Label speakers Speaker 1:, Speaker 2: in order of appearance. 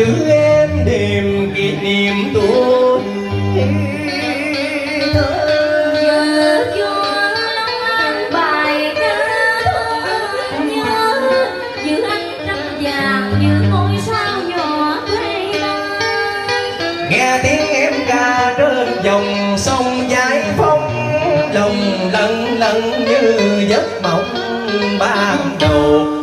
Speaker 1: giữ em đêm kỷ niệm tuổi
Speaker 2: giờ cho long an bài ca thương nhớ như ánh trăng vàng như ngôi sao nhỏ thay bay.
Speaker 1: nghe tiếng em ca trên dòng sông giải phóng lòng lân lân như giấc mộng ban đầu.